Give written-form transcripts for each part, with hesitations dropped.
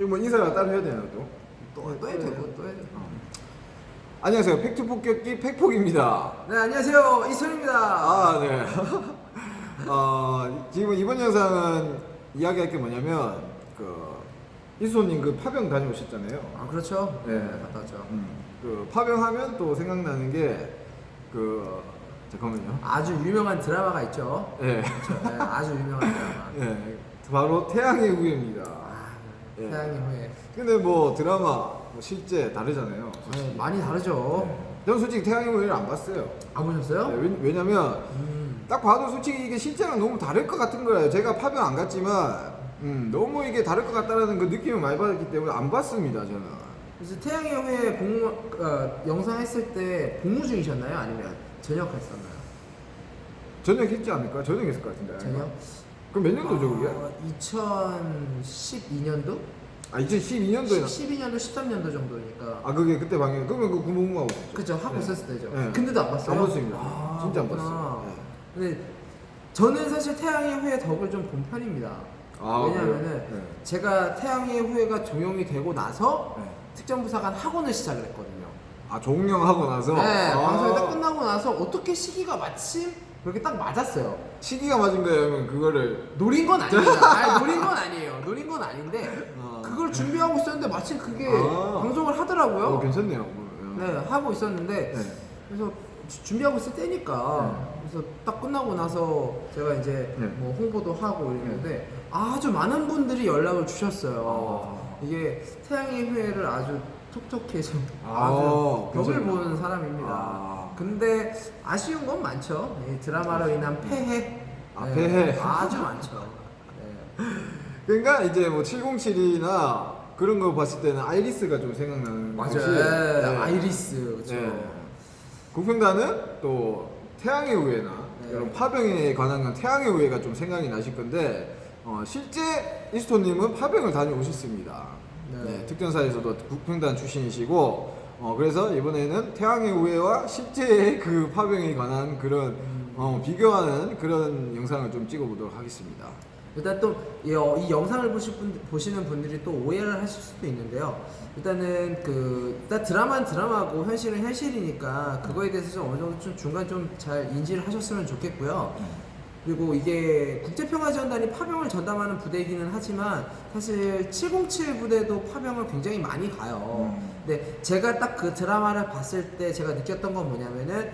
이거 뭐 인사를 따로 해야 되나 또? 또 해도 되고 또 해도 되고. 안녕하세요. 팩트 폭격기 팩폭입니다. 네, 안녕하세요. 이선입니다. 아, 네. 지금 이번 영상은 이야기할 게 뭐냐면 이수호님 그 파병 다녀오셨잖아요. 아, 그렇죠. 네. 갔다 왔죠. 그 파병하면 또 생각나는 게 잠깐만요. 아주 유명한 드라마가 있죠. 네. 그렇죠. 네, 아주 유명한 드라마. 네. 바로 태양의 후예입니다. 예. 태양의 후예. 근데 뭐 드라마 뭐 실제 다르잖아요. 네, 많이 다르죠. 저는 솔직히 태양의 후예를 안 봤어요. 안 보셨어요? 네, 왜냐면 딱 봐도 솔직히 이게 실제랑 너무 다를 것 같은 거예요. 제가 파병 안 갔지만 너무 이게 다를 것 같다는 그 느낌을 많이 받았기 때문에 안 봤습니다, 저는. 그래서 태양의 후예 영상 했을 때 복무 중이셨나요? 아니면 전역했었나요? 전역했지 않을까? 전역했을 것 같은데. 전역? 그럼 몇 년도죠, 그게? 2012년도? 아, 2012년도에. 12년도, 13년도 정도니까. 아, 그게 그때 방영. 그러면 그 군복무하고 있었죠. 그죠, 하고 네. 있었을 때죠. 네. 근데도 안 봤어요? 안 봤습니다. 진짜 안 그렇구나. 봤어요. 네. 근데 저는 사실 태양의 후예 덕을 좀 본 편입니다. 아, 왜냐면은 네. 제가 태양의 후예가 종영이 되고 나서 네. 특전부사관 학원을 시작을 했거든요. 아, 종영하고 나서? 네, 아. 방송이 딱 끝나고 나서 어떻게 시기가 마침 그렇게 딱 맞았어요. 시기가 맞은 거예요, 그러면 그거를. 노린 건 아닙니다. 아니, 노린 건 아니에요. 노린 건 아닌데 아. 그걸 준비하고 있었는데 마침 그게 아. 방송을 하더라고요. 괜찮네요. 네, 하고 있었는데 네. 그래서 준비하고 있을 때니까 그래서 딱 끝나고 나서 제가 이제 네. 뭐 홍보도 하고 이랬는데 아주 많은 분들이 연락을 주셨어요. 아. 이게 태양의 후예를 아주 톡톡해서 아, 아주 벽을 괜찮네요. 보는 사람입니다. 아. 근데 아쉬운 건 많죠. 이 드라마로 인한 폐해. 아, 폐해. 아주 많죠. 네. 그러니까 이제 뭐 707이나 그런 거 봤을 때는 아이리스가 좀 생각나는 맞아요. 것이, 네. 네. 아이리스 그렇죠. 네. 국평단은 또 태양의 후예나 네. 이런 파병에 관한 건 태양의 후예가 좀 생각이 나실 건데 실제 이스토님은 파병을 다녀오셨습니다. 네. 네, 특전사에서도 국평단 출신이시고 그래서 이번에는 태양의 후예와 실제 그 파병에 관한 그런 비교하는 그런 영상을 좀 찍어보도록 하겠습니다. 일단 또 이 영상을 보시는 분들이 또 오해를 하실 수도 있는데요. 일단은 일단 드라마는 드라마고 현실은 현실이니까 그거에 대해서 좀 어느 정도 좀 중간 좀 잘 인지를 하셨으면 좋겠고요. 그리고 이게 국제평화지원단이 파병을 전담하는 부대이기는 하지만 사실 707 부대도 파병을 굉장히 많이 가요. 근데 제가 딱 그 드라마를 봤을 때 제가 느꼈던 건 뭐냐면은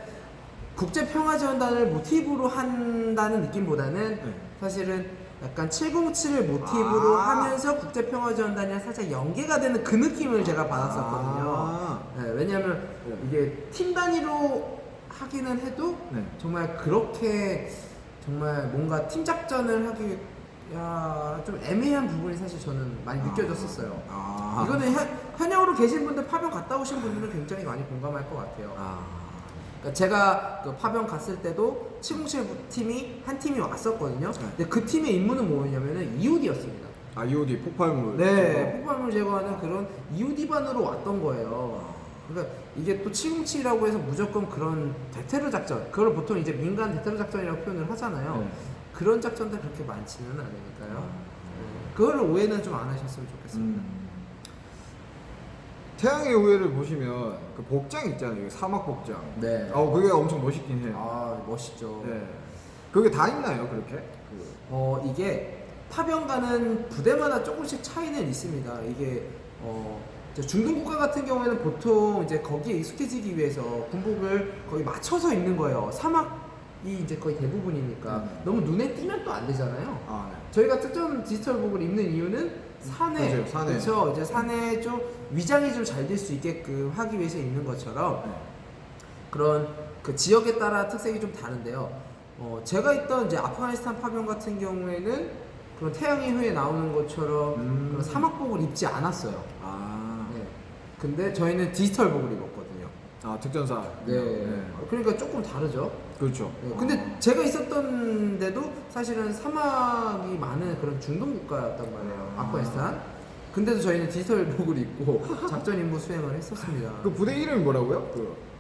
국제평화지원단을 모티브로 한다는 느낌보다는 사실은 약간 707을 모티브로 하면서 국제평화지원단이랑 살짝 연계가 되는 그 느낌을 제가 받았었거든요. 네, 왜냐하면 이게 팀 단위로 하기는 해도 정말 그렇게 정말 뭔가 팀 작전을 하기 좀 애매한 부분이 사실 저는 많이 느껴졌었어요. 이거는 현역으로 계신 분들 파병 갔다 오신 분들은 굉장히 많이 공감할 것 같아요. 그러니까 제가 그 파병 갔을 때도 707 팀이 한 팀이 왔었거든요. 근데 그 팀의 임무는 뭐였냐면은 EOD였습니다. 아, EOD 폭발물. 네, 폭발물 제거하는 그런 EOD반으로 왔던 거예요. 그러니까 이게 또 707이라고 해서 무조건 그런 대테러 작전, 그걸 보통 이제 민간 대테러 작전이라고 표현을 하잖아요. 그런 작전들 그렇게 많지는 않으니까요. 그걸 오해는 좀 안 하셨으면 좋겠습니다. 태양의 후예를 보시면 그 복장 있잖아요. 사막 복장. 네. 그게 엄청 멋있긴 해요. 아, 멋있죠. 네. 그게 다 있나요, 그렇게? 이게 파병 가는 부대마다 조금씩 차이는 있습니다. 이게 이제 중동 국가 같은 경우에는 보통 이제 거기에 익숙해지기 위해서 군복을 거의 맞춰서 입는 거예요. 사막이 이제 거의 대부분이니까 너무 눈에 띄면 또 안 되잖아요. 네. 저희가 특전 디지털복을 입는 이유는 산에, 맞아요, 산에. 그렇죠. 이제 산에 좀 위장이 좀 잘 될 수 있게끔 하기 위해서 입는 것처럼 그런 그 지역에 따라 특색이 좀 다른데요. 제가 있던 이제 아프가니스탄 파병 같은 경우에는 그런 태양의 후예 나오는 것처럼 그런 사막복을 입지 않았어요. 네. 근데 저희는 디지털복을 입었거든요. 특전사. 네. 그러니까 조금 다르죠. 그렇죠. 네. 근데 제가 있었던 데도 사실은 사막이 많은 그런 중동 국가였단 말이에요. 아프가니스탄. 근데도 저희는 디지털복을 입고 작전 임무 수행을 했었습니다. 그 부대 이름이 뭐라고요?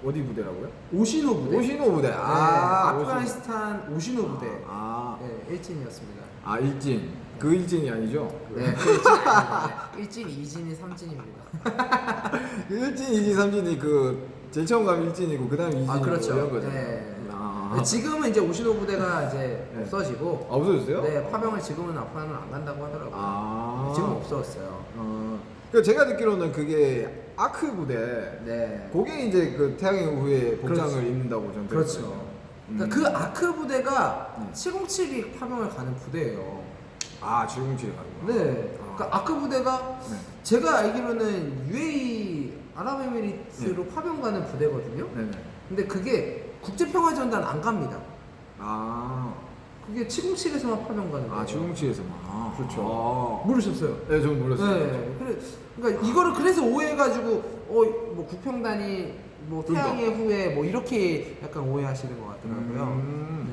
어디 부대라고요? 오시노 부대. 오시노 부대. 아프가니스탄 오시노 부대. 아. 네, 일진이었습니다. 일진. 그 일진이 아니죠? 네, 그 일진 아닙니다. 일진, 이진이, 삼진입니다. 그 일진, 이진, 삼진이 그 제일 처음 가면 일진이고 그 다음 이진이고 아, 그렇죠. 이런 거죠. 네. 아. 지금은 이제 오시노 부대가 이제 네. 없어지고, 아, 없어졌어요? 네, 파병을 지금은 앞으로는 안 간다고 하더라고요. 아. 지금 없어졌어요. 그 제가 듣기로는 그게 아크 부대. 네. 그게 이제 그 태양의 후예 복장을 그렇죠. 입는다고 저는 그렇죠. 들었거든요. 그러니까 그 아크 부대가 네. 707이 파병을 가는 부대예요. 아, 지금치에 가는 네. 그러니까 아크 부대가 네. 제가 알기로는 UAE 아랍에미리트로 파병 가는 부대거든요. 네네. 근데 그게 국제평화전단 안 갑니다. 아, 그게 707에서만 파병 가는 거예요. 아 지금치에서만. 아, 그렇죠. 모르셨어요? 네, 저는 몰랐어요. 네. 그러니까 이거를 그래서 오해해가지고 뭐 국평단이 뭐 태양의 후예 뭐 이렇게 약간 오해하시는 것 같더라고요.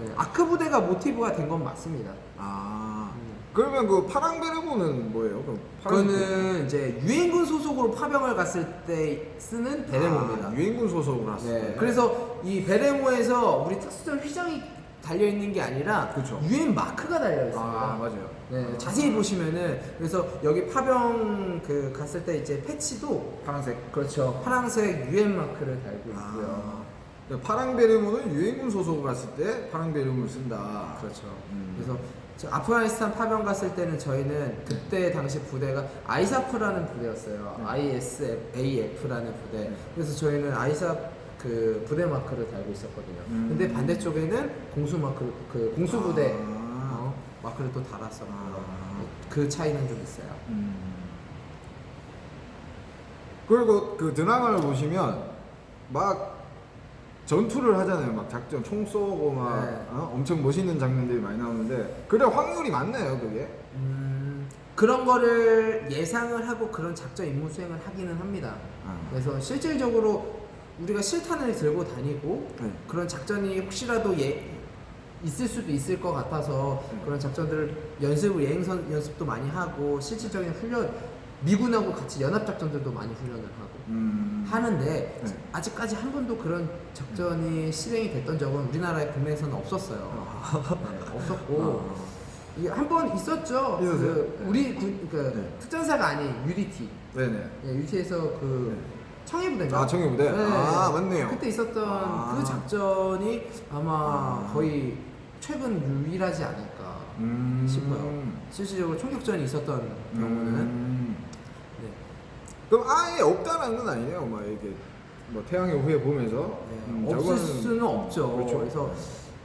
네. 아크 부대가 모티브가 된 건 맞습니다. 아, 그러면 그 파랑베르모는 뭐예요? 그럼 그거는 이제 유엔군 소속으로 파병을 갔을 때 쓰는 베레모입니다. 아, 유엔군 소속으로 왔을 네. 때. 그래서 이 베레모에서 우리 특수전 휘장이 달려 있는 게 아니라 그쵸. 유엔 마크가 달려 있습니다. 아, 맞아요. 네, 자세히 보시면은 그래서 여기 파병 그 갔을 때 이제 패치도 파란색. 그렇죠. 파란색 유엔 마크를 달고 있고요. 아, 파랑베르모는 유엔군 소속으로 갔을 때 파랑베르모를 쓴다. 그렇죠. 음. 그래서 저 아프가니스탄 파병 갔을 때는 저희는 그때 당시 부대가 아이사프라는 부대였어요. 네. ISAF라는 부대. 네. 그래서 저희는 아이사프 그 부대 마크를 달고 있었거든요. 근데 반대쪽에는 공수 마크 그 공수 부대 마크를 또 달았었고요. 그 차이는 좀 있어요. 그리고 그 드라마를 보시면 막 전투를 하잖아요. 막 작전 총 쏘고 막 네. 엄청 멋있는 장면들이 많이 나오는데 그래 확률이 많나요, 그게? 그런 거를 예상을 하고 그런 작전 임무 수행을 하기는 합니다. 그래서 실질적으로 우리가 실탄을 들고 다니고 네. 그런 작전이 혹시라도 있을 수도 있을 것 같아서 그런 작전들을 예행선 연습도 많이 하고 실질적인 훈련 미군하고 같이 연합 작전들도 많이 훈련을 하고 하는데 네. 아직까지 한 번도 그런 작전이 실행이 됐던 적은 우리나라의 국내에서는 없었어요. 네, 없었고 한 번 있었죠. 있었어요? 그 우리 네. 특전사가 아닌 UDT. 네네. 네, UDT에서 그 청해부대인가? 아, 청해부대? 아, 맞네요. 그때 있었던 그 작전이 아마 거의 최근 유일하지 않을까 싶어요. 실질적으로 총격전이 있었던 경우는. 네. 그럼 아예 없다는 건 아니에요. 막 이렇게 뭐 태양의 후예 보면서 없을 저거는- 수는 없죠. 그렇죠. 그래서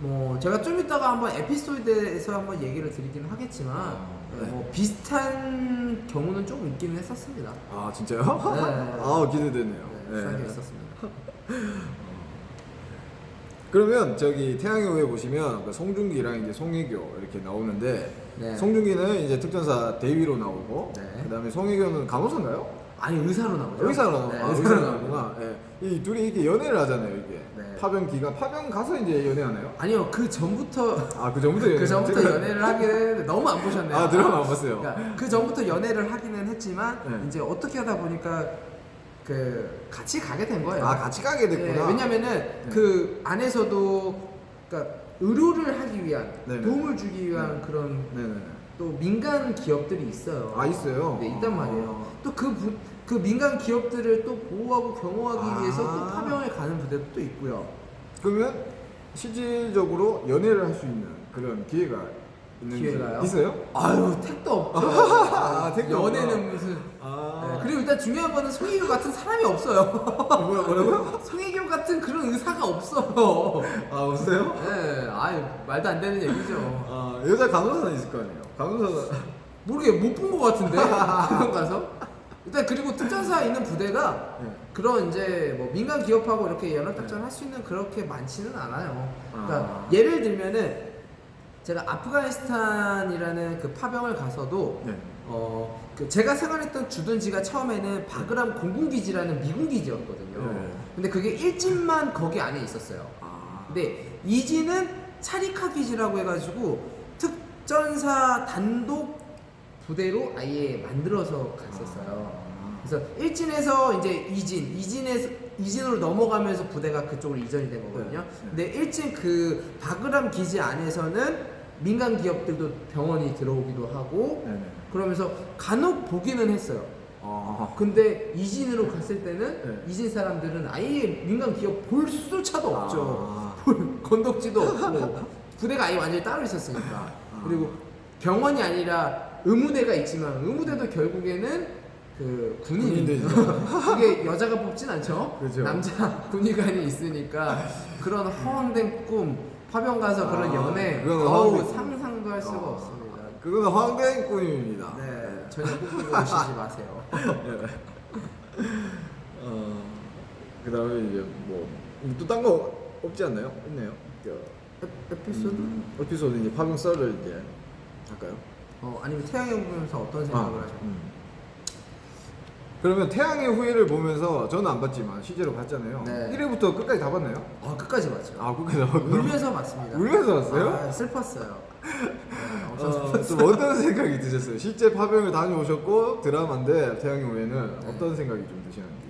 뭐 제가 좀 이따가 한번 에피소드에서 한번 얘기를 드리긴 하겠지만 네. 뭐 비슷한 경우는 조금 있기는 했었습니다. 아, 진짜요? 네. 아, 기대되네요. 네, 비슷한 게 있었습니다. 그러면 저기 태양의 후예 보시면 그 송중기랑 이제 송혜교 이렇게 나오는데 네. 송중기는 이제 특전사 대위로 나오고 네. 그다음에 송혜교는 간호사인가요? 아니 의사로 나오죠. 의사로 나오고 네, 의사로 나오구나. 예. 이 둘이 이렇게 연애를 하잖아요, 이게. 네. 파병 기간 파병 가서 이제 연애하나요? 아니요 그 전부터 아, 그 전부터 연애. 그 전부터 연애를 하긴 했는데 너무 안 보셨네요. 아, 드라마 안 봤어요. 그러니까 그 전부터 연애를 하기는 했지만 네. 이제 어떻게 하다 보니까 그 같이 가게 된 거예요. 아, 같이 가게 됐구나. 네, 왜냐면은 그 안에서도 그러니까 의료를 하기 위한 네네. 도움을 주기 위한 그런 네네. 또 민간 기업들이 있어요. 아, 있어요? 네, 있단 말이에요. 또 그 민간 기업들을 또 보호하고 경호하기 위해서 또 파병을 가는 부대도 또 있고요. 그러면 실질적으로 연애를 할 수 있는 그런 기회가 있는지 기회가요? 있어요? 아유 택도 없죠. 아, 택도 연애는 없구나. 무슨. 아. 네, 그리고 일단 중요한 거는 송혜교 같은 사람이 없어요. 뭐라고요? 송혜교 같은 그런 의사가 없어요. 아, 없어요? 네, 아유 말도 안 되는 얘기죠. 아, 여자 간호사는 있을 거 아니에요? 간호사는 모르게 못 본 것 같은데 그런 가서. 일단 그리고 특전사에 있는 부대가 네. 그런 이제 뭐 민간 기업하고 이렇게 연합작전 할 수 있는 그렇게 많지는 않아요. 그러니까 아. 예를 들면은 제가 아프가니스탄이라는 그 파병을 가서도 네. 그 제가 생활했던 주둔지가 처음에는 바그람 공군기지라는 미군 기지였거든요. 네. 근데 그게 1진만 거기 안에 있었어요. 아. 근데 2진은 차리카 기지라고 해가지고 특전사 단독 부대로 아예 만들어서 갔었어요. 그래서 1진에서 이제 2진으로 넘어가면서 부대가 그쪽으로 이전이 된 거거든요. 네. 근데 1진 그 바그람 기지 안에서는 민간 기업들도 병원이 들어오기도 하고 네네. 그러면서 간혹 보기는 했어요. 근데 이진으로 갔을 때는 네. 이진 사람들은 아예 민간 기업 볼 수조차도 없죠. 아. 볼 건덕지도 없고 부대가 아예 완전히 따로 있었으니까. 그리고 병원이 아니라 의무대가 있지만 의무대도 결국에는 그 군인들이죠. 그게 여자가 뽑진 않죠. 그렇죠. 남자 군의관이 있으니까 그런 허황된 꿈 파병 가서 그런 연애 그건 어우 허황된 꿈. 상상도 할 수가 없습니다. 그거는 황된 꿈입니다. 네, 전혀 꿈꾸고 오시지 마세요. 그다음에 이제 뭐 또 딴 거 없지 않나요? 있나요? 에피소드? 에피소드 이제 파병 썰을 이제 할까요? 아니면 태양의 보면서 어떤 생각을 하셨나요? 그러면 태양의 후예를 보면서 저는 안 봤지만 실제로 봤잖아요. 네. 1회부터 끝까지 다 봤나요? 끝까지 봤죠. 끝까지 다 봤고요. 울면서 봤습니다. 울면서 봤어요? 슬펐어요. 네, 엄청 슬펐어요. 좀 어떤 생각이 드셨어요? 실제 파병을 다녀오셨고 드라마인데 태양의 후예는 네. 어떤 생각이 좀 드시는지?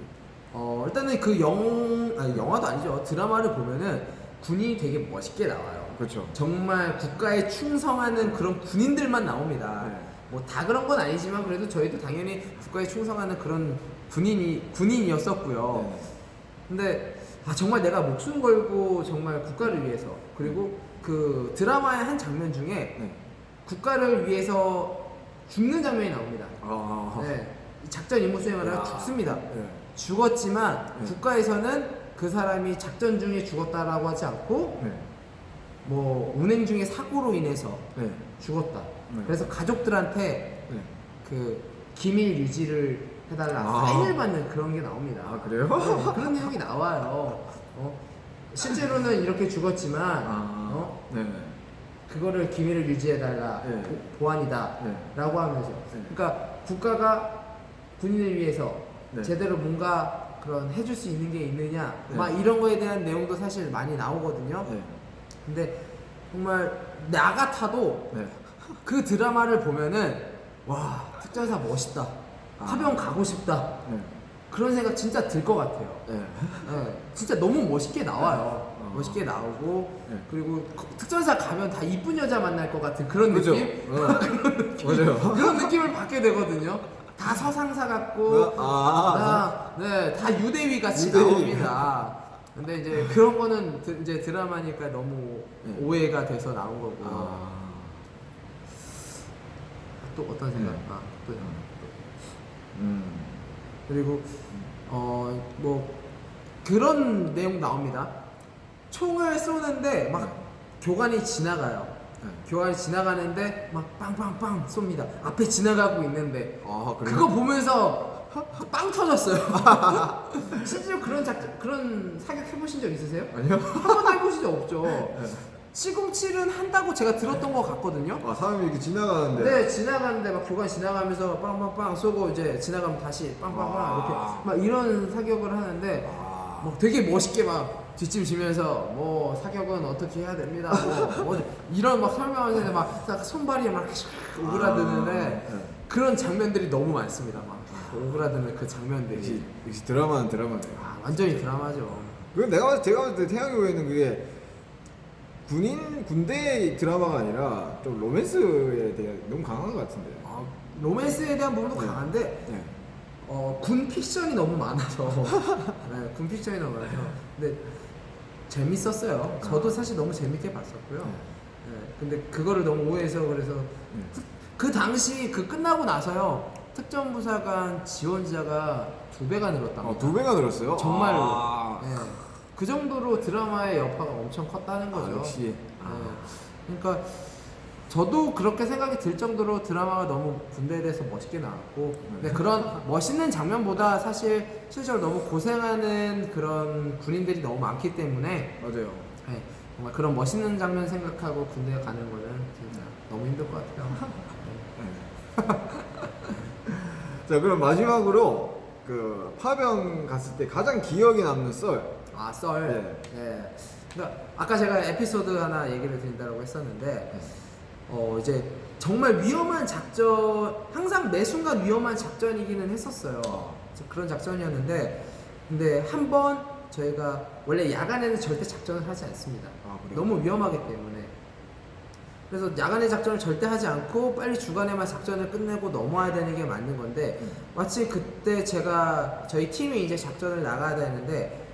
일단은 그 영화도 아니죠. 드라마를 보면은 군인이 되게 멋있게 나와요. 그렇죠. 정말 국가에 충성하는 그런 군인들만 나옵니다. 네. 뭐 다 그런 건 아니지만 그래도 저희도 당연히 국가에 충성하는 그런 군인이었었고요. 네. 근데 정말 내가 목숨 걸고 정말 국가를 위해서 그리고 그 드라마의 한 장면 중에 네. 국가를 위해서 죽는 장면이 나옵니다. 네. 이 작전 임무 수행을 하다 죽습니다. 네. 죽었지만 네. 국가에서는 그 사람이 작전 중에 죽었다라고 하지 않고 네. 뭐 운행 중에 사고로 인해서 네. 죽었다. 네. 그래서 가족들한테 네. 그 기밀 유지를 해달라 사인을 받는 그런 게 나옵니다. 그래요? 네, 그런 내용이 나와요. 실제로는 이렇게 죽었지만 네. 그거를 기밀을 유지해달라 네. 보안이다 네. 라고 하면서 네. 그러니까 국가가 군인을 위해서 네. 제대로 뭔가 그런 해줄 수 있는 게 있느냐 네. 막 이런 거에 대한 내용도 사실 많이 나오거든요. 네. 근데 정말 나 같아도 네. 그 드라마를 보면은 와 특전사 멋있다 파병 가고 싶다 네. 그런 생각 진짜 들 것 같아요. 네. 네, 진짜 너무 멋있게 나와요. 멋있게 나오고 네. 그리고 특전사 가면 다 이쁜 여자 만날 것 같은 그런 그죠? 느낌? 맞아요. 그런 느낌을 받게 되거든요. 다 서상사 같고 네, 다 유대위 같이 유대위. 나옵니다. 근데 이제 그런 거는 이제 드라마니까 너무 네. 오해가 돼서 나온 거고. 또 어떤 생각? 네. 또 음. 그리고 뭐 그런 내용 나옵니다. 총을 쏘는데 막 교관이 지나가요. 네. 교관이 지나가는데 막 빵빵빵 쏩니다. 앞에 지나가고 있는데 그래요? 그거 보면서 빵 터졌어요. 실제로 그런 사격 해보신 적 있으세요? 아니요. 한 번도 해보신 적 없죠. 시궁칠은 한다고 제가 들었던 것 같거든요. 사람이 이렇게 지나가는데. 네, 지나가는데 막 교관 지나가면서 빵빵빵 쏘고 이제 지나가면 다시 빵빵빵 이렇게 막 이런 사격을 하는데 막 되게 멋있게 막 뒷짐 지면서 뭐 사격은 어떻게 해야 됩니다. 뭐 이런 막 설명하는데 막 손발이 막 오그라드는데 그런 장면들이 너무 많습니다. 막 오그라드는 그 장면들이 역시 드라마는 드라마네요. 완전히 드라마죠. 그건 제가 봤을 때 태양의 후예는 그게 군대 드라마가 아니라 좀 로맨스에 대해 너무 강한 것 같은데. 로맨스에 대한 부분도 네. 강한데 네. 군 픽션이 너무 많아서 네, 군 픽션이 너무 많아서 근데 재밌었어요. 저도 사실 너무 재밌게 봤었고요. 네, 근데 그거를 너무 오해해서 그래서 그 당시 그 끝나고 나서요 특전부사관 지원자가 2배가 늘었답니다. 2배가 늘었어요? 정말로. 네, 그 정도로 드라마의 여파가 엄청 컸다는 거죠. 역시. 네, 그러니까 저도 그렇게 생각이 들 정도로 드라마가 너무 군대에 대해서 멋있게 나왔고 근데 그런 멋있는 장면보다 사실 실제로 너무 고생하는 그런 군인들이 너무 많기 때문에 맞아요. 네, 정말 그런 멋있는 장면 생각하고 군대에 가는 거는 진짜 너무 힘들 것 같아요. 자, 그럼 마지막으로 그 파병 갔을 때 가장 기억에 남는 썰. 썰. 네. 네. 그러니까 아까 제가 에피소드 하나 얘기를 드린다고 했었는데 이제 정말 위험한 작전, 항상 매 순간 위험한 작전이기는 했었어요. 그런 작전이었는데, 근데 한 번 저희가 원래 야간에는 절대 작전을 하지 않습니다. 그래요? 너무 위험하기 때문에. 그래서 야간에 작전을 절대 하지 않고 빨리 주간에만 작전을 끝내고 넘어야 되는 게 맞는 건데 마치 그때 저희 팀이 이제 작전을 나가야 되는데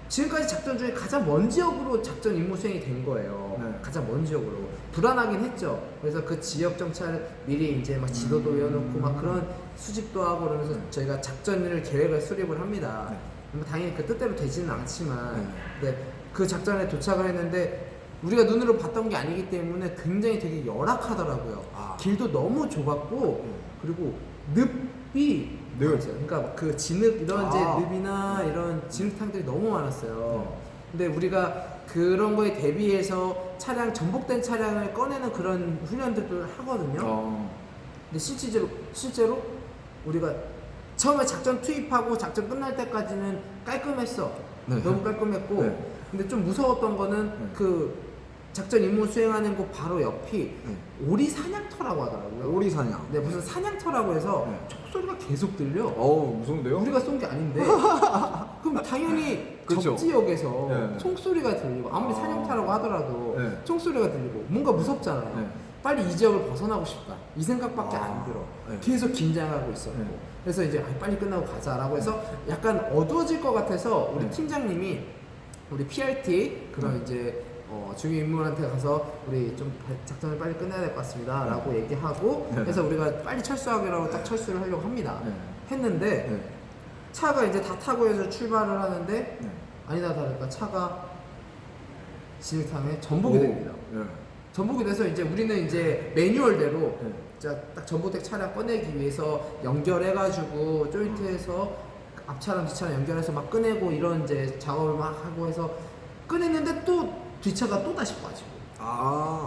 지금까지 작전 중에 가장 먼 지역으로 작전 임무 수행이 된 거예요. 네. 가장 먼 지역으로 불안하긴 했죠. 그래서 그 지역 정찰 미리 이제 막 지도도 외워놓고 막 그런 수집도 하고 그러면서 저희가 작전을 계획을 수립을 합니다. 네. 당연히 그 뜻대로 되지는 않지만 네. 근데 그 작전에 도착을 했는데 우리가 눈으로 봤던 게 아니기 때문에 굉장히 되게 열악하더라고요. 길도 너무 좁았고 그리고 늪이 그러니까 그 진흙 이런 이제 늪이나 이런 진흙탕들이 너무 많았어요. 근데 우리가 그런 거에 대비해서 전복된 차량을 꺼내는 그런 훈련들도 하거든요. 근데 실제로 우리가 처음에 작전 투입하고 작전 끝날 때까지는 깔끔했어. 네. 너무 깔끔했고 네. 근데 좀 무서웠던 거는 그 작전 임무 수행하는 곳 바로 옆이 오리 사냥터라고 하더라고요. 오리 사냥. 네, 무슨 사냥터라고 해서 총소리가 계속 들려. 무서운데요? 우리가 쏜 게 아닌데. 그럼 당연히 그쵸. 적지역에서 네. 총소리가 들리고 아무리 사냥터라고 하더라도 네. 총소리가 들리고 뭔가 무섭잖아요. 네. 빨리 이 지역을 벗어나고 싶다. 이 생각밖에 안 들어. 네. 계속 긴장하고 있었고. 네. 그래서 이제 빨리 끝나고 가자라고 해서 약간 어두워질 것 같아서 우리 네. 팀장님이 우리 PRT 그런 이제 중위 인물한테 가서 우리 좀 작전을 빨리 끝내야 될 것 같습니다 라고 얘기하고 네. 그래서 우리가 빨리 철수하기로 딱 철수를 하려고 합니다. 네. 했는데 네. 차가 이제 다 타고 해서 출발을 하는데 네. 아니다 다를까 차가 진흙탕에 전복이 됩니다. 네. 전복이 돼서 이제 우리는 이제 매뉴얼대로 네. 딱 전복된 차량 꺼내기 위해서 연결해가지고 조인트해서 앞차랑 뒷차랑 연결해서 막 꺼내고 이런 이제 작업을 막 하고 해서 꺼냈는데 또 뒷차가 또 다시 빠지고.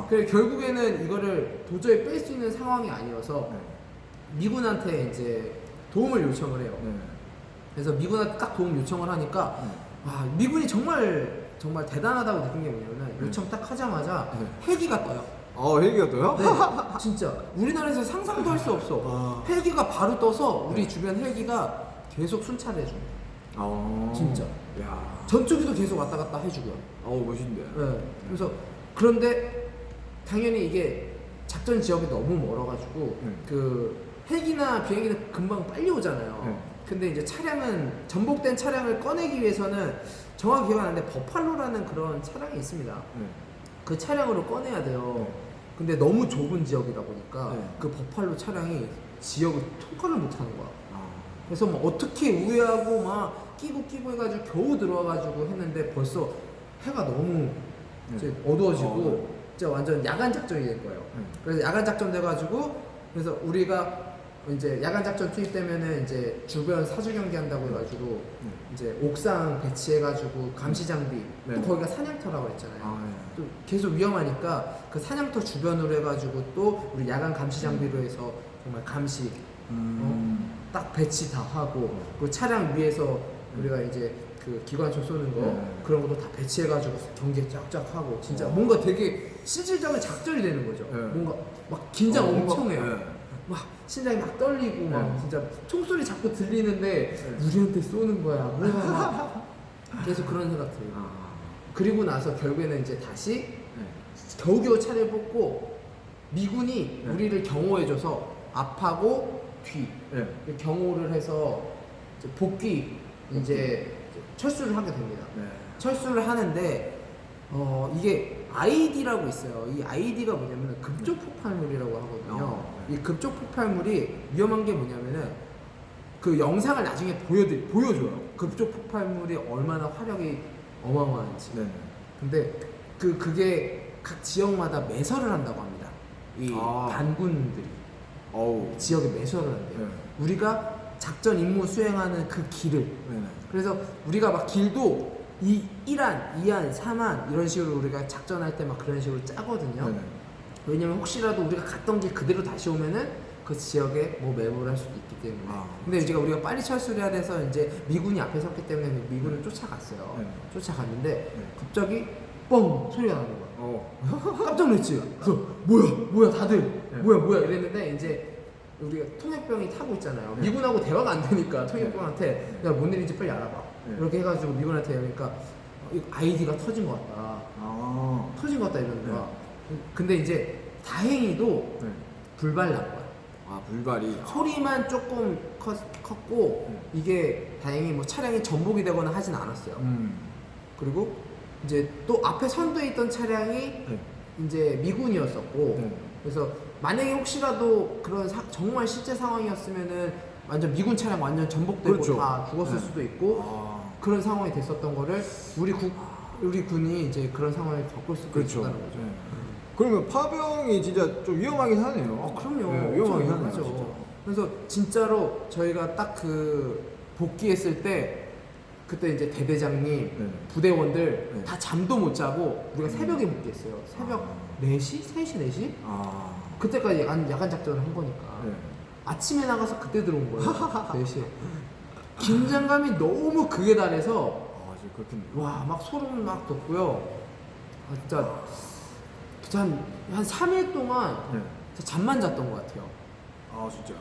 그래 결국에는 이거를 도저히 뺄 수 있는 상황이 아니어서 미군한테 이제 도움을 요청을 해요. 그래서 미군한테 딱 도움 요청을 하니까 미군이 정말 대단하다고 느낀 게 뭐냐면 요청 딱 하자마자 헬기가 떠요. 헬기가 떠요? 네, 진짜 우리나라에서 상상도 할 수 없어. 헬기가 바로 떠서 우리 주변 헬기가 계속 순찰해 줍니다. 진짜. 야. 전투기도 계속 왔다 갔다 해주고요. 멋있는데. 네. 그래서 그런데 당연히 이게 작전 지역이 너무 멀어가지고 그 헬기나 비행기는 금방 빨리 오잖아요. 근데 이제 전복된 차량을 꺼내기 위해서는 정확히 기억 안 나는데 버팔로라는 그런 차량이 있습니다. 그 차량으로 꺼내야 돼요. 근데 너무 좁은 지역이다 보니까 그 버팔로 차량이 지역을 통과를 못하는 거야. 그래서 뭐 어떻게 우회하고 막 끼고 해가지고 겨우 들어와가지고 했는데 벌써 해가 너무 이제 어두워지고 진짜 완전 야간 작전이 될 거예요. 그래서 야간 작전 돼가지고 그래서 우리가 이제 야간 작전 투입되면은 이제 주변 사주 경기 한다고 해가지고 이제 옥상 배치해가지고 감시 장비 또 거기가 사냥터라고 했잖아요. 또 계속 위험하니까 그 사냥터 주변으로 해가지고 또 우리 야간 감시 장비로 해서 정말 감시 딱 배치 다 하고 그 차량 위에서 우리가 이제 그 기관총 쏘는 거 그런 것도 다 배치해가지고 경계 쫙쫙 하고 진짜 뭔가 되게 실질적인 작전이 되는 거죠. 뭔가 막 긴장 엄청 해요. 막 심장이 막 떨리고 막 진짜 총소리 자꾸 들리는데 우리한테 쏘는 거야. 뭐야 막 계속 그런 생각 들어요. 그리고 나서 결국에는 이제 다시 겨우겨우 차를 뽑고 미군이 우리를 경호해줘서 앞하고 뒤 경호를 해서 이제 복귀 이제 철수를 하게 됩니다. 철수를 하는데 이게 IED라고 있어요. 이 IED가 뭐냐면 급조 폭발물이라고 하거든요. 이 급조 폭발물이 위험한 게 뭐냐면은 그 영상을 나중에 보여줘요. 급조 폭발물이 얼마나 화력이 어마어마한지. 근데 그게 각 지역마다 매설을 한다고 합니다. 이 반군들이 지역에 매설을 한대요. 우리가 작전 임무 수행하는 그 길을. 그래서 우리가 막 길도 1안, 2안, 3안 이런 식으로 우리가 작전할 때 막 그런 식으로 짜거든요. 왜냐면 혹시라도 우리가 갔던 길 그대로 다시 오면은 그 지역에 뭐 매몰을 할 수도 있기 때문에. 근데 이제 우리가 빨리 철수를 해야 돼서 이제 미군이 앞에 섰기 때문에 미군을 쫓아갔어요. 쫓아갔는데 갑자기 뻥 소리가 나는 거야. 깜짝 놀랐지. 그래서 뭐야 다들 뭐야 이랬는데 이제 우리가 통역병이 타고 있잖아요. 미군하고 대화가 안 되니까 통역병한테 야 뭔 일인지 빨리 알아봐. 이렇게 해가지고 미군한테 하니까 IED가 터진 것 같다. 터진 것 같다 이러는 거야. 근데 이제 다행히도 네. 불발 난 거야. 아 불발이. 소리만 조금 컸고 이게 다행히 뭐 차량이 전복이 되거나 하진 않았어요. 그리고 이제 또 앞에 선두에 있던 차량이 네. 이제 미군이었었고 네. 그래서 만약에 혹시라도 그런 정말 실제 상황이었으면은 완전 미군 차량 완전 전복되고 그렇죠. 다 죽었을 네. 수도 있고 아. 그런 상황이 됐었던 거를 우리 군이 이제 그런 상황을 겪을 수도 그렇죠. 있다는 거죠. 네. 그러면 파병이 진짜 좀 위험하긴 하네요. 그럼요. 네, 위험하긴 엄청 하죠. 위험하죠. 그래서 진짜로 저희가 딱 그 복귀했을 때 그때 이제 대대장님, 네. 부대원들 네. 다 잠도 못 자고 우리가 새벽에 복귀했어요. 새벽 4시? 3시, 4시? 아. 그때까지 야간 작전을 한 거니까. 네. 아침에 나가서 그때 들어온 거예요. 4시에. 긴장감이 너무 극에 달해서 아, 진짜 그렇겠네요. 와, 막 소름 막 돋고요. 아, 진짜 한 3일 동안 네. 진짜 잠만 잤던 것 같아요. 아, 진짜.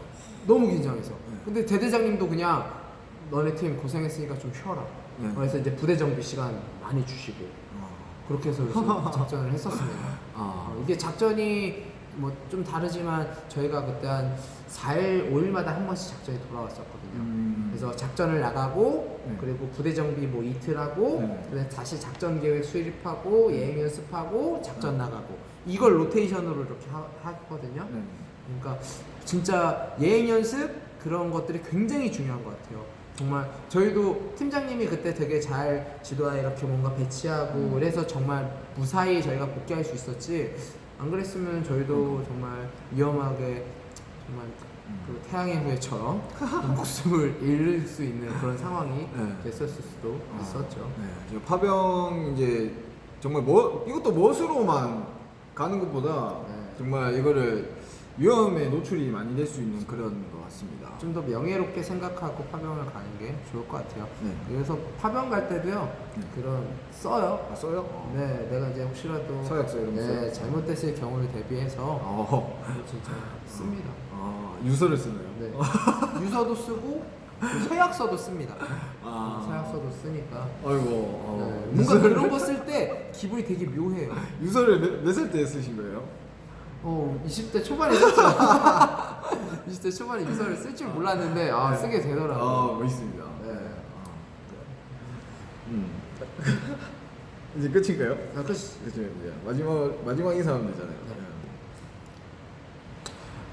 너무 긴장해서. 네. 근데 대대장님도 그냥 너네 팀 고생했으니까 좀 쉬어라. 네. 그래서 이제 부대 정비 시간 많이 주시고 그렇게 해서 이제 작전을 했었습니다. 이게 작전이 뭐 좀 다르지만 저희가 그때 한 4일, 5일마다 한 번씩 작전이 돌아왔었거든요. 그래서 작전을 나가고 네. 그리고 부대 정비 뭐 이틀 하고 네. 그다음에 다시 작전 계획 수립하고 예행 연습하고 작전 나가고 이걸 로테이션으로 이렇게 하거든요. 네. 그러니까 진짜 예행 연습 그런 것들이 굉장히 중요한 것 같아요. 정말 저희도 팀장님이 그때 되게 잘 지도하 이렇게 뭔가 배치하고 그래서 정말 무사히 저희가 복귀할 수 있었지. 안 그랬으면 저희도 정말 위험하게 정말 그 태양의 후예처럼 목숨을 잃을 수 있는 그런 상황이 네. 됐었을 수도 있었죠. 네. 저 파병 이제 정말 이것도 멋으로만 가는 것보다 네. 정말 이거를 위험에 노출이 많이 될 수 있는 그런 것 같습니다. 좀 더 명예롭게 생각하고 파병을 가는 게 좋을 것 같아요. 네. 그래서 파병 갈 때도요, 네. 그런 써요. 아, 써요? 네, 내가 이제 혹시라도 서약서 이런 거 써요? 네, 잘못됐을 경우를 대비해서 진짜 씁니다. 유서를 쓰나요? 네, 유서도 쓰고 그 서약서도 씁니다. 아. 서약서도 쓰니까 아이고. 네, 뭔가 그런 거 쓸 때 기분이 되게 묘해요. 유서를 몇 살 때 쓰신 거예요? 20대 초반에 썼죠. 20대 초반에 유서를 쓸 줄 몰랐는데 네. 쓰게 되더라고요. 멋있습니다. 네. 이제 끝인가요? 그렇죠. 그렇죠. 이제 마지막 인사하면 되잖아요.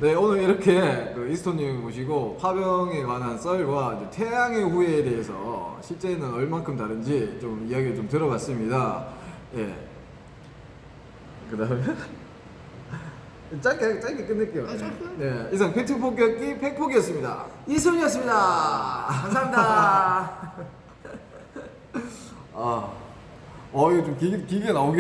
네, 오늘 이렇게 그 이스톤님 모시고 파병에 관한 썰과 이제 태양의 후예에 대해서 실제는 얼만큼 다른지 좀 이야기를 좀 들어봤습니다. 예. 그다음에 짧게 끝낼게요. 짧게? 네, 이상 팩트 폭격기 팩폭이었습니다. 이승훈이었습니다. 감사합니다. 이거 좀 길게 나오게.